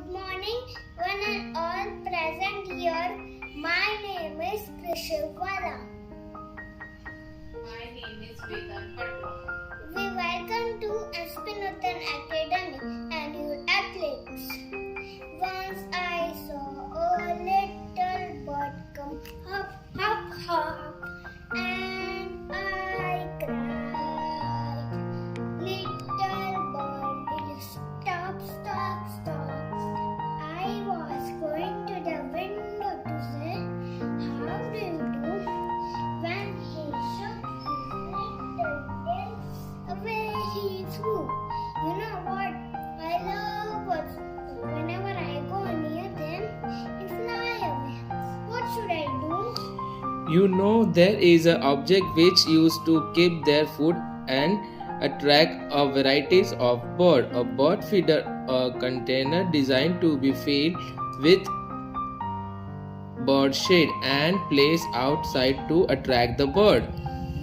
morning, one and all present here. My name is Krishivara. My name is Vedan Patwa. We welcome to Aspee Nutan Academy and your Eclectics. Once I saw a little bird come hop, hop, hop, and I cried. Little bird, little stop, stop, stop. I was going to the window to say, how do you do? When he shook his little tail, away he flew. You know what? I love birds. Whenever I go near them, they fly away. What should I do? You know there is an object which used to keep their food and attract a varieties of bird. A bird feeder, a container designed to be filled with bird shade and placed outside to attract the bird.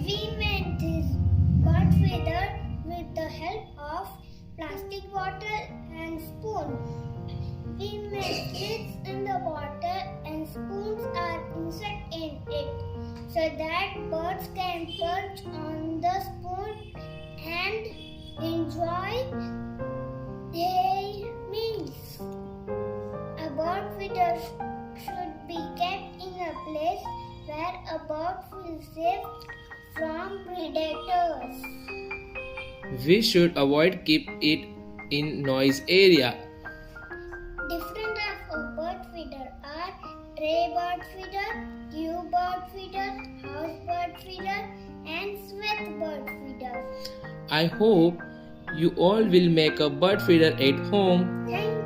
We made this bird feeder with the help of plastic bottle and spoon. We made slits in the bottle and spoons are inset in it so that birds can perch on the spoon and enjoy their meals. A bird feeder should be kept in a place where a bird feels safe from predators. We should avoid keep it in noise area. Different types of bird feeder are tray bird feeder, tube bird feeder, house bird feeder, and sweat bird feeder. I hope you all will make a bird feeder at home. Thank